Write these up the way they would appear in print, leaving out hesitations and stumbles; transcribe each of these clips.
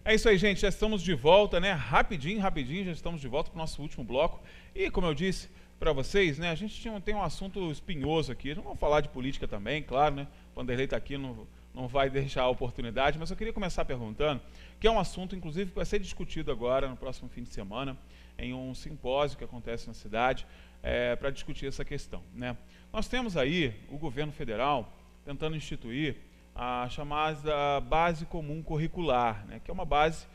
É isso aí, gente, já estamos de volta, né? Rapidinho, já estamos de volta para o nosso último bloco. E como eu disse para vocês, né, a gente tem um assunto espinhoso aqui. Não vamos falar de política também, claro, né? O Vanderlei está aqui, não vai deixar a oportunidade, mas eu queria começar perguntando, que é um assunto, inclusive, que vai ser discutido agora, no próximo fim de semana, em um simpósio que acontece na cidade, para discutir essa questão, né? Nós temos aí o governo federal tentando instituir a chamada base comum curricular, né, que é uma base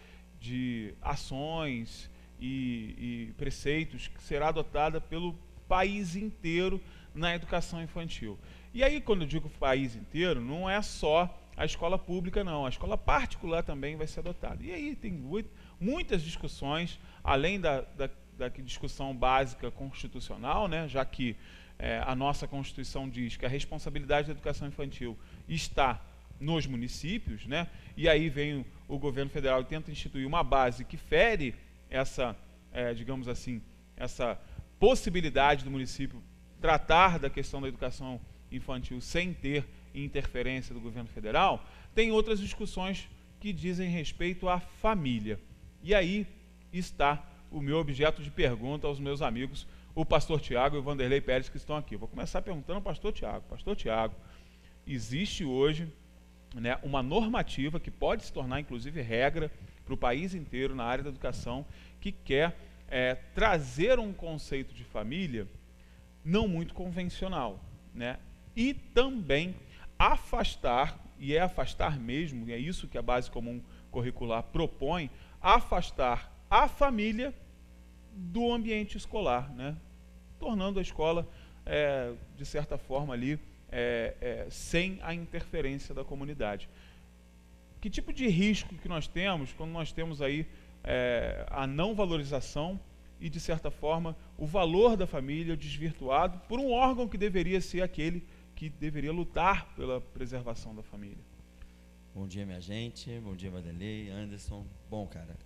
de ações e preceitos que será adotada pelo país inteiro na educação infantil. E aí, quando eu digo país inteiro, não é só a escola pública, não. A escola particular também vai ser adotada. E aí tem muitas discussões, além da discussão básica constitucional, né, já que a nossa Constituição diz que a responsabilidade da educação infantil está nos municípios, né? E aí vem o governo federal e tenta instituir uma base que fere essa, digamos assim, essa possibilidade do município tratar da questão da educação infantil sem ter interferência do governo federal. Tem outras discussões que dizem respeito à família. E aí está o meu objeto de pergunta aos meus amigos, o pastor Tiago e o Vanderlei Pérez, que estão aqui. Vou começar perguntando ao pastor Tiago. Pastor Tiago, existe hoje, né, uma normativa que pode se tornar, inclusive, regra para o país inteiro na área da educação, que quer trazer um conceito de família não muito convencional, né? E também afastar, e é afastar mesmo, e é isso que a base comum curricular propõe, afastar a família do ambiente escolar, né? Tornando a escola, de certa forma, ali, sem a interferência da comunidade. Que tipo de risco que nós temos quando nós temos aí a não valorização e, de certa forma, o valor da família desvirtuado por um órgão que deveria ser aquele que deveria lutar pela preservação da família? Bom dia, minha gente. Bom dia, Vanderlei, Anderson. Bom, cara,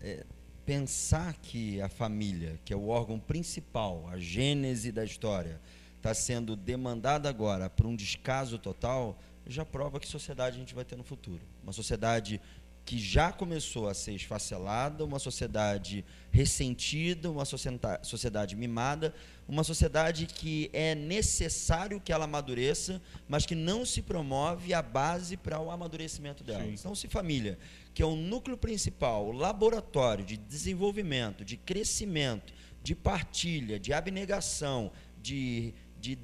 pensar que a família, que é o órgão principal, a gênese da história, está sendo demandada agora por um descaso total, já prova que sociedade a gente vai ter no futuro. Uma sociedade que já começou a ser esfacelada, uma sociedade ressentida, uma sociedade mimada, uma sociedade que é necessário que ela amadureça, mas que não se promove a base para o amadurecimento dela. Sim. Então, se família, que é o núcleo principal, o laboratório de desenvolvimento, de crescimento, de partilha, de abnegação, de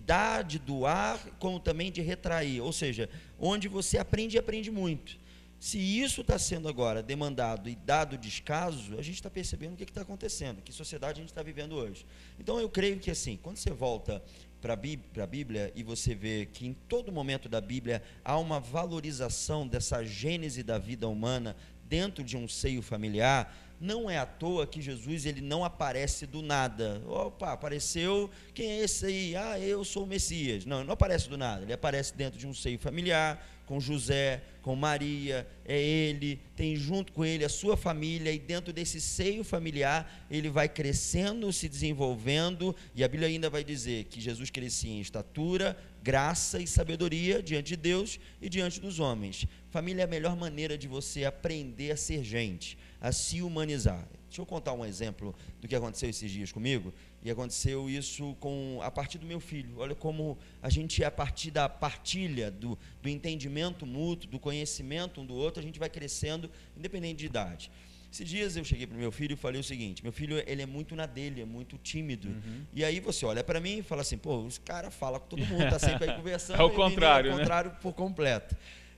dar, de doar, como também de retrair, ou seja, onde você aprende e aprende muito. Se isso está sendo agora demandado e dado descaso, a gente está percebendo o que está acontecendo, que sociedade a gente está vivendo hoje. Então, eu creio que, assim, quando você volta para a Bíblia e você vê que em todo momento da Bíblia há uma valorização dessa gênese da vida humana dentro de um seio familiar, não é à toa que Jesus ele não aparece do nada. Opa, apareceu, quem é esse aí? Ah, eu sou o Messias. Não, ele não aparece do nada, ele aparece dentro de um seio familiar, com José, com Maria, é ele, tem junto com ele a sua família, e dentro desse seio familiar, ele vai crescendo, se desenvolvendo, e a Bíblia ainda vai dizer que Jesus crescia em estatura, graça e sabedoria diante de Deus e diante dos homens. Família é a melhor maneira de você aprender a ser gente, a se humanizar. Deixa eu contar um exemplo do que aconteceu esses dias comigo, e aconteceu isso a partir do meu filho. Olha como a gente, a partir da partilha, do entendimento mútuo, do conhecimento um do outro, a gente vai crescendo, independente de idade. Esses dias eu cheguei para o meu filho e falei o seguinte: meu filho, ele é muito na dele, é muito tímido. E aí você olha para mim e fala assim, pô, os caras falam com todo mundo, está sempre aí conversando. É o contrário, né? É o contrário por completo.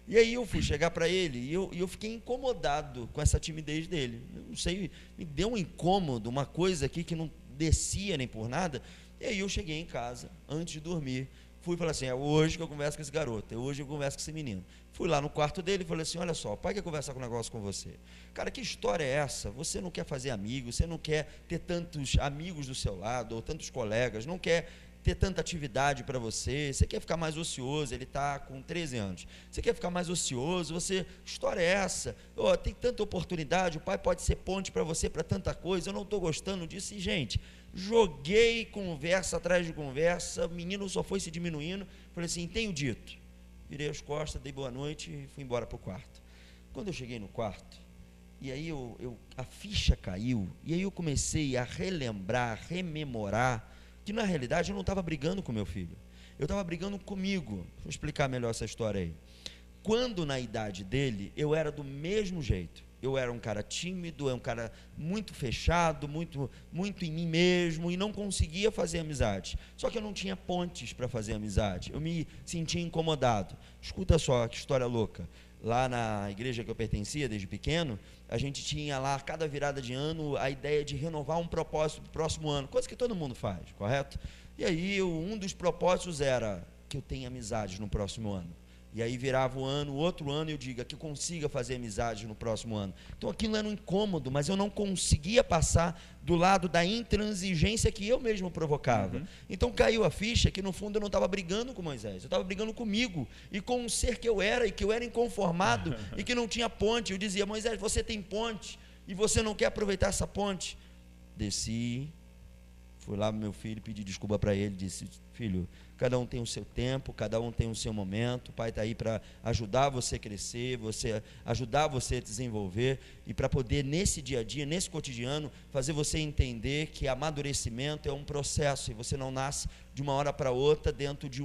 E aí eu fui chegar para ele e eu fiquei incomodado com essa timidez dele. Eu não sei, me deu um incômodo, uma coisa aqui que não descia nem por nada. E aí eu cheguei em casa, antes de dormir, fui e falei assim, é hoje que eu converso com esse garoto, é hoje que eu converso com esse menino. Fui lá no quarto dele e falei assim, olha só, o pai quer conversar com um negócio com você. Cara, que história é essa? Você não quer fazer amigos, você não quer ter tantos amigos do seu lado, ou tantos colegas, não quer ter tanta atividade para você, você quer ficar mais ocioso, ele está com 13 anos, você quer ficar mais ocioso, que história é essa? Oh, tem tanta oportunidade, o pai pode ser ponte para você para tanta coisa, eu não estou gostando disso. E, gente, joguei conversa atrás de conversa, o menino só foi se diminuindo, falei assim, tenho dito. Virei as costas, dei boa noite e fui embora para o quarto. Quando eu cheguei no quarto, E aí a ficha caiu, e aí eu comecei a relembrar, rememorar, que na realidade eu não estava brigando com meu filho, eu estava brigando comigo. Vou explicar melhor essa história aí. Quando na idade dele, eu era do mesmo jeito. Eu era um cara tímido, um cara muito fechado, muito em mim mesmo, e não conseguia fazer amizade. Só que eu não tinha pontes para fazer amizade. Eu me sentia incomodado. Escuta só que história louca. Lá na igreja que eu pertencia desde pequeno, a gente tinha lá, cada virada de ano, a ideia de renovar um propósito para o próximo ano, coisa que todo mundo faz, correto? E aí um dos propósitos era que eu tenha amizades no próximo ano. E aí virava o ano, o outro ano eu diga que eu consiga fazer amizade no próximo ano. Então aquilo era um incômodo, mas eu não conseguia passar do lado da intransigência que eu mesmo provocava. Então caiu a ficha que no fundo eu não estava brigando com Moisés, eu estava brigando comigo e com o ser que eu era, e que eu era inconformado e que não tinha ponte. Eu dizia: Moisés, você tem ponte e você não quer aproveitar essa ponte. Desci, fui lá pro meu filho, pedi desculpa para ele, disse: filho, cada um tem o seu tempo, cada um tem o seu momento, o pai está aí para ajudar você a crescer, ajudar você a desenvolver, e para poder nesse dia a dia, nesse cotidiano, fazer você entender que amadurecimento é um processo, e você não nasce de uma hora para outra dentro de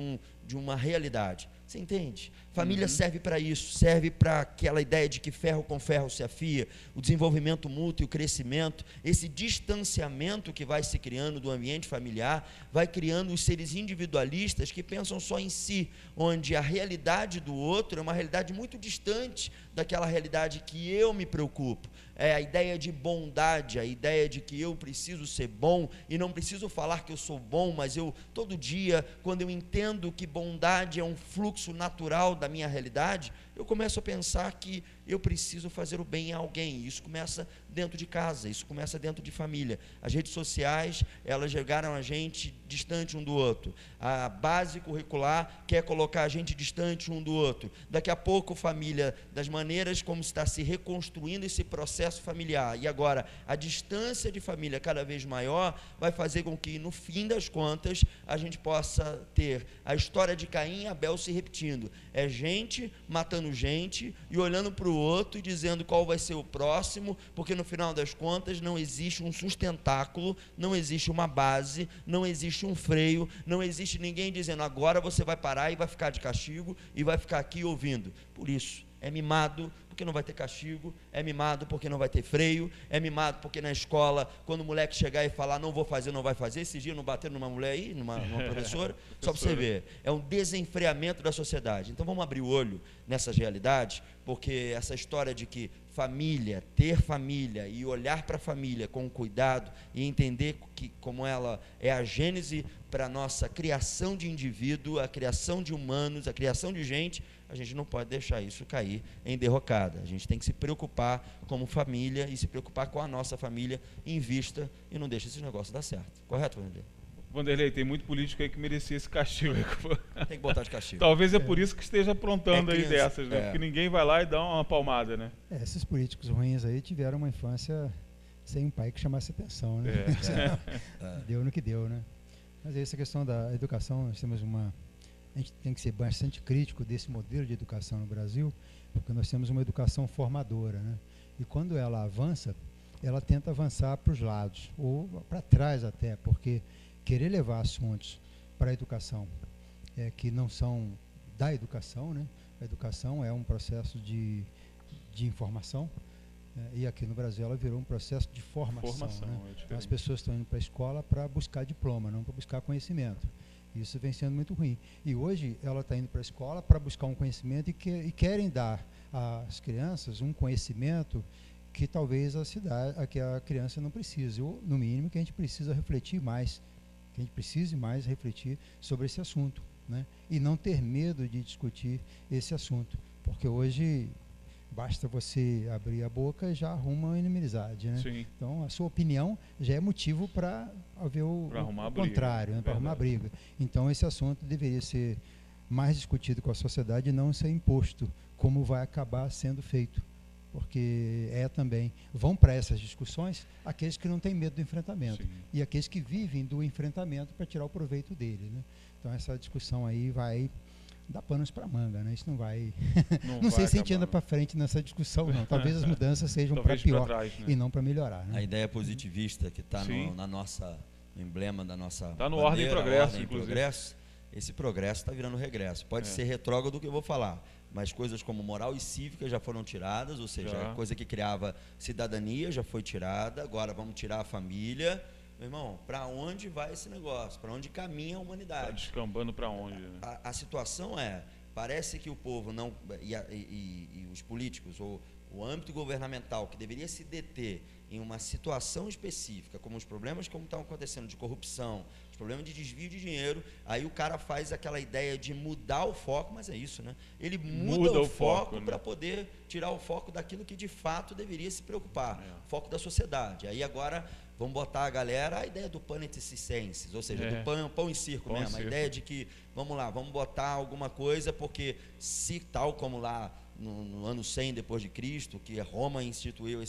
uma realidade. Você entende? Família serve para isso, serve para aquela ideia de que ferro com ferro se afia, o desenvolvimento mútuo, o crescimento, esse distanciamento que vai se criando do ambiente familiar, vai criando os seres individualistas que pensam só em si, onde a realidade do outro é uma realidade muito distante daquela realidade que eu me preocupo. É a ideia de bondade, a ideia de que eu preciso ser bom e não preciso falar que eu sou bom, mas eu, todo dia, quando eu entendo que bondade é um fluxo natural da minha realidade, eu começo a pensar que eu preciso fazer o bem a alguém. Isso começa dentro de casa, isso começa dentro de família. As redes sociais, elas jogaram a gente distante um do outro. A base curricular quer colocar a gente distante um do outro. Daqui a pouco, família, das maneiras como está se reconstruindo esse processo familiar, e agora a distância de família cada vez maior, vai fazer com que, no fim das contas, a gente possa ter a história de Caim e Abel se repetindo. É gente matando gente e olhando para o outro e dizendo qual vai ser o próximo, porque no final das contas não existe um sustentáculo, não existe uma base, não existe um freio, não existe ninguém dizendo: agora você vai parar e vai ficar de castigo e vai ficar aqui ouvindo. Por isso, é mimado porque não vai ter castigo, é mimado porque não vai ter freio, é mimado porque na escola, quando o moleque chegar e falar não vou fazer, não vai fazer. Esses dias não bateram numa mulher aí, numa professora, só para você ver, é um desenfreamento da sociedade. Então vamos abrir o olho nessas realidades, porque essa história de que família, ter família e olhar para a família com cuidado e entender que como ela é a gênese para a nossa criação de indivíduo, a criação de humanos, a criação de gente, a gente não pode deixar isso cair em derrocada. A gente tem que se preocupar como família e se preocupar com a nossa família em vista e não deixa esse negócio dar certo. Correto, Vanderlei? Vanderlei, tem muito político aí que merecia esse castigo. Tem que botar de castigo. Talvez é por isso que esteja aprontando aí dessas, né? Porque ninguém vai lá e dá uma palmada, né? Esses políticos ruins aí tiveram uma infância sem um pai que chamasse atenção, né? Deu no que deu, né? Mas essa questão da educação, nós temos a gente tem que ser bastante crítico desse modelo de educação no Brasil, porque nós temos uma educação formadora, né? E quando ela avança, ela tenta avançar para os lados, ou para trás até, porque querer levar assuntos para a educação que não são da educação, né? A educação é um processo de informação, e aqui no Brasil ela virou um processo de formação, né? Então, as pessoas estão indo para a escola para buscar diploma, não para buscar conhecimento. Isso vem sendo muito ruim. E hoje ela está indo para a escola para buscar um conhecimento e querem dar às crianças um conhecimento que talvez que a criança não precise, ou no mínimo que a gente precisa refletir mais, que a gente precise mais refletir sobre esse assunto, né? E não ter medo de discutir esse assunto, porque hoje basta você abrir a boca e já arruma uma inimizade, né? Sim. Então, a sua opinião já é motivo para haver o contrário, né? Para arrumar briga. Então, esse assunto deveria ser mais discutido com a sociedade e não ser imposto, como vai acabar sendo feito. Porque também vão para essas discussões aqueles que não têm medo do enfrentamento. Sim. E aqueles que vivem do enfrentamento para tirar o proveito dele, né? Então, essa discussão aí vai dá panos para manga, né? Isso não vai... Não Não sei vai se a gente acabar, anda para frente nessa discussão, não. Talvez as mudanças sejam para Talvez pra pior trás, né? e não para melhorar, A né? ideia positivista que está Sim. na nossa, no emblema da nossa Tá no bandeira, Ordem e Progresso, Ordem e inclusive. Progresso, esse progresso está virando regresso. Pode ser retrógrado do que eu vou falar, mas coisas como moral e cívica já foram tiradas, ou seja, Já. a coisa que criava cidadania já foi tirada, agora vamos tirar a família. Meu irmão, para onde vai esse negócio? Para onde caminha a Tá humanidade? descambando para onde? Né? A situação é, parece que o povo não e os políticos ou o âmbito governamental que deveria se deter em uma situação específica, como os problemas como estão acontecendo de corrupção, os problemas de desvio de dinheiro, aí o cara faz aquela ideia de mudar o foco, mas é isso, né? Ele muda o foco né? para poder tirar o foco daquilo que de fato deveria se preocupar, o foco da sociedade. Aí agora vamos botar a galera a ideia do panis circenses, ou seja, do pão e circo Pão e mesmo, circo. a ideia de que, vamos lá, vamos botar alguma coisa, porque se tal como lá no ano 100 depois de Cristo, que Roma instituiu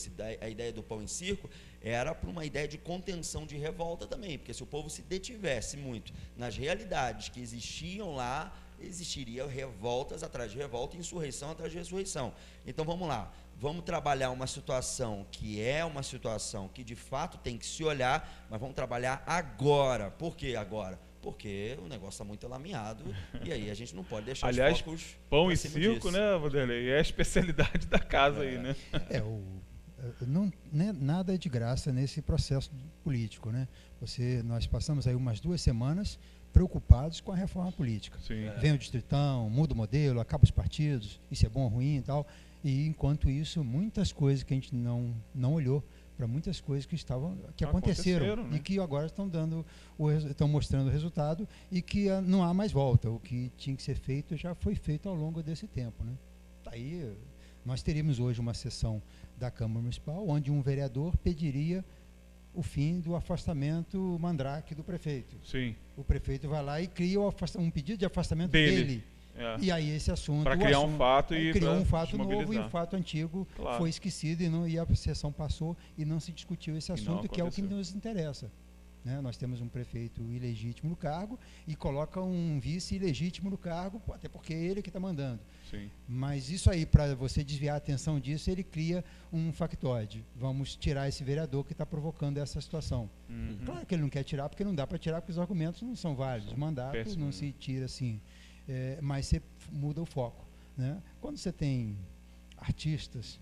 a ideia do pão e circo, era para uma ideia de contenção de revolta também, porque se o povo se detivesse muito nas realidades que existiam lá, existiria revoltas atrás de revolta, insurreição atrás de ressurreição. Então vamos lá, vamos trabalhar uma situação que é uma situação que de fato tem que se olhar, mas vamos trabalhar agora. Por que agora? Porque o negócio está muito lameado e aí a gente não pode deixar Aliás, os focos pão e acima circo, disso. né, Vanderlei? É a especialidade da casa aí, né? Nada é de graça nesse processo político, né? Nós passamos aí umas 2 semanas preocupados com a reforma política. Sim. Vem o distritão, muda o modelo, acaba os partidos, isso é bom ou ruim e tal. E enquanto isso, muitas coisas que a gente não olhou para muitas coisas que aconteceram, né? E que agora estão mostrando o resultado e que não há mais volta. O que tinha que ser feito já foi feito ao longo desse tempo, né? Aí nós teríamos hoje uma sessão da Câmara Municipal onde um vereador pediria o fim do afastamento mandrake do prefeito. Sim. O prefeito vai lá e cria um pedido de afastamento dele. E aí esse assunto... Para criar um fato e criou um fato novo e o o fato antigo foi esquecido e a sessão passou e não se discutiu esse assunto, que é o que nos interessa. Né? Nós temos um prefeito ilegítimo no cargo e coloca um vice ilegítimo no cargo, até porque é ele que está mandando. Sim. Mas isso aí, para você desviar a atenção disso, ele cria um factoide. Vamos tirar esse vereador que está provocando essa situação. Claro que ele não quer tirar, porque não dá para tirar, porque os argumentos não são válidos. O mandato não se tira assim. Mas você muda o foco. Né? Quando você tem artistas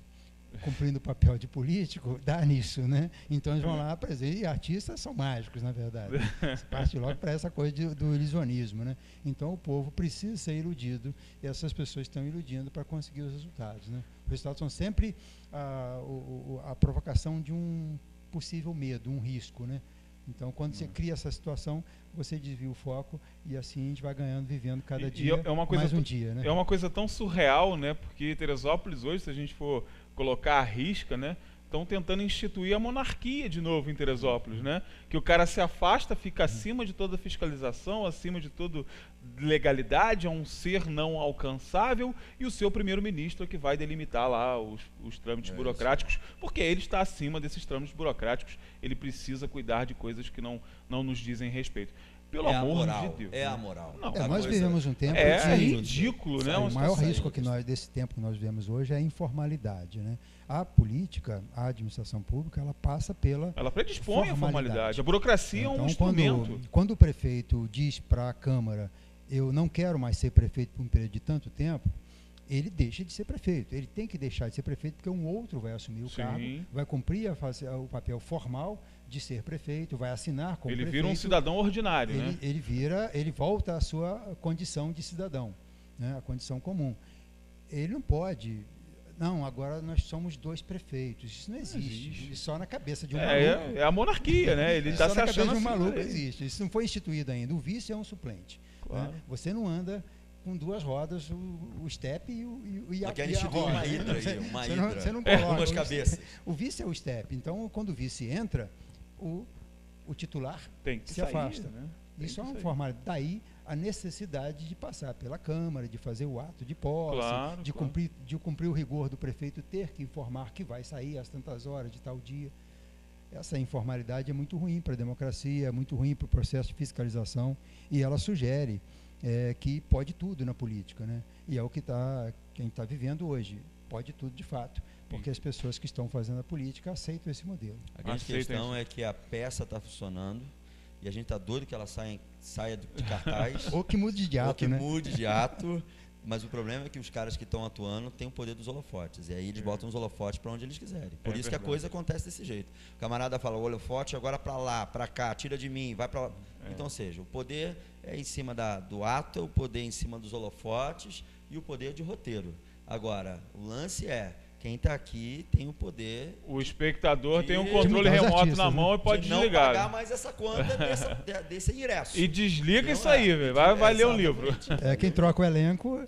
cumprindo o papel de político, dá nisso, né? Então eles vão lá, e artistas são mágicos, na verdade. Você parte logo para essa coisa do ilusionismo, né? Então o povo precisa ser iludido e essas pessoas estão iludindo para conseguir os resultados, né? Os resultados são sempre a provocação de um possível medo, um risco, né? Então, quando você cria essa situação, você desvia o foco e assim a gente vai ganhando, vivendo cada dia mais um dia, né? É uma coisa tão surreal, né? Porque Teresópolis hoje, se a gente for colocar à risca, né? Estão tentando instituir a monarquia de novo em Teresópolis, né? Que o cara se afasta, fica acima de toda fiscalização, acima de toda legalidade, é um ser não alcançável e o seu primeiro-ministro é que vai delimitar lá os trâmites burocráticos, porque ele está acima desses trâmites burocráticos, ele precisa cuidar de coisas que não nos dizem respeito. Pelo amor de Deus. É a moral. Nós vivemos um tempo ridículo, né? O maior risco desse tempo que nós vivemos hoje é a informalidade, né? A política, a administração pública, ela passa pela Ela predispõe a formalidade. A burocracia é um instrumento. Quando o prefeito diz para a Câmara, eu não quero mais ser prefeito por um período de tanto tempo, ele deixa de ser prefeito. Ele tem que deixar de ser prefeito porque um outro vai assumir o cargo, vai cumprir o papel formal de ser prefeito, vai assinar como prefeito. Ele vira um cidadão ordinário, né? Ele volta à sua condição de cidadão, né? A condição comum. Ele não pode... Não, agora nós somos 2 prefeitos. Isso não existe. Só na cabeça de um maluco. É a monarquia, né? Ele está se achando de um assim, maluco existe. Isso não foi instituído ainda. O vice é um suplente. Claro. Né? Você não anda com 2 rodas, o step e a roda. Uma hidra aí, uma hidra. Você não coloca. Duas cabeças. O vice é o step. Então, quando o vice entra, o titular se afasta. Né? Isso é uma formalidade. Daí a necessidade de passar pela Câmara, de fazer o ato de posse, de cumprir o rigor do prefeito ter que informar que vai sair às tantas horas de tal dia. Essa informalidade é muito ruim para a democracia, é muito ruim para o processo de fiscalização e ela sugere que pode tudo na política, né? E é o que quem está vivendo hoje. Pode tudo de fato, porque as pessoas que estão fazendo a política aceitam esse modelo. A grande questão é que a peça está funcionando e a gente está doido que ela saia de cartaz. Ou que mude de ato, ou que né? mude de ato. Mas o problema é que os caras que estão atuando têm o poder dos holofotes. E aí eles botam os holofotes para onde eles quiserem. Por isso que a coisa acontece desse jeito. O camarada fala, o holofote agora para lá, para cá, tira de mim, vai para lá. Então, ou seja, o poder é em cima do ato, o poder em cima dos holofotes e o poder de roteiro. Agora, o lance é, quem está aqui tem o poder... O espectador tem um controle remoto na mão, né? E pode desligar. Não pagar mais essa conta desse ingresso. E desliga isso aí, velho. Vai ler um livro. Quem troca o elenco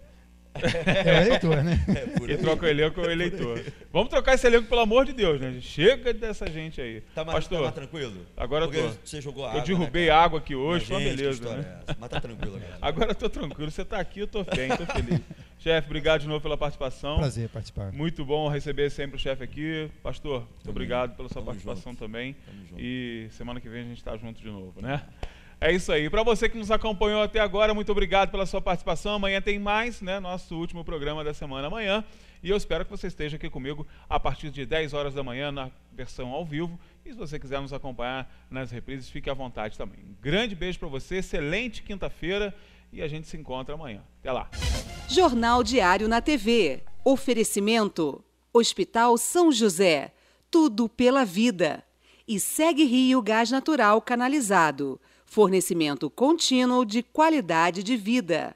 é o eleitor, né? Quem troca o elenco é o eleitor. Vamos trocar esse elenco, pelo amor de Deus, né? Chega dessa gente aí. Pastor, tá mais tranquilo? Agora porque você jogou água, eu derrubei água aqui hoje, foi uma beleza. Né? Mas tá tranquilo agora. Agora eu tô tranquilo. Você tá aqui, eu tô bem, tô feliz. Chefe, obrigado de novo pela participação. Prazer participar. Muito bom receber sempre o chefe aqui. Pastor, muito obrigado pela sua participação também. E semana que vem a gente está junto de novo, né? É isso aí. Para você que nos acompanhou até agora, muito obrigado pela sua participação. Amanhã tem mais, né? Nosso último programa da semana amanhã. E eu espero que você esteja aqui comigo a partir de 10 horas da manhã na versão ao vivo. E se você quiser nos acompanhar nas reprises, fique à vontade também. Um grande beijo para você, excelente quinta-feira e a gente se encontra amanhã. Até lá. Jornal Diário na TV. Oferecimento: Hospital São José. Tudo pela vida. E Segue Rio Gás Natural Canalizado. Fornecimento contínuo de qualidade de vida.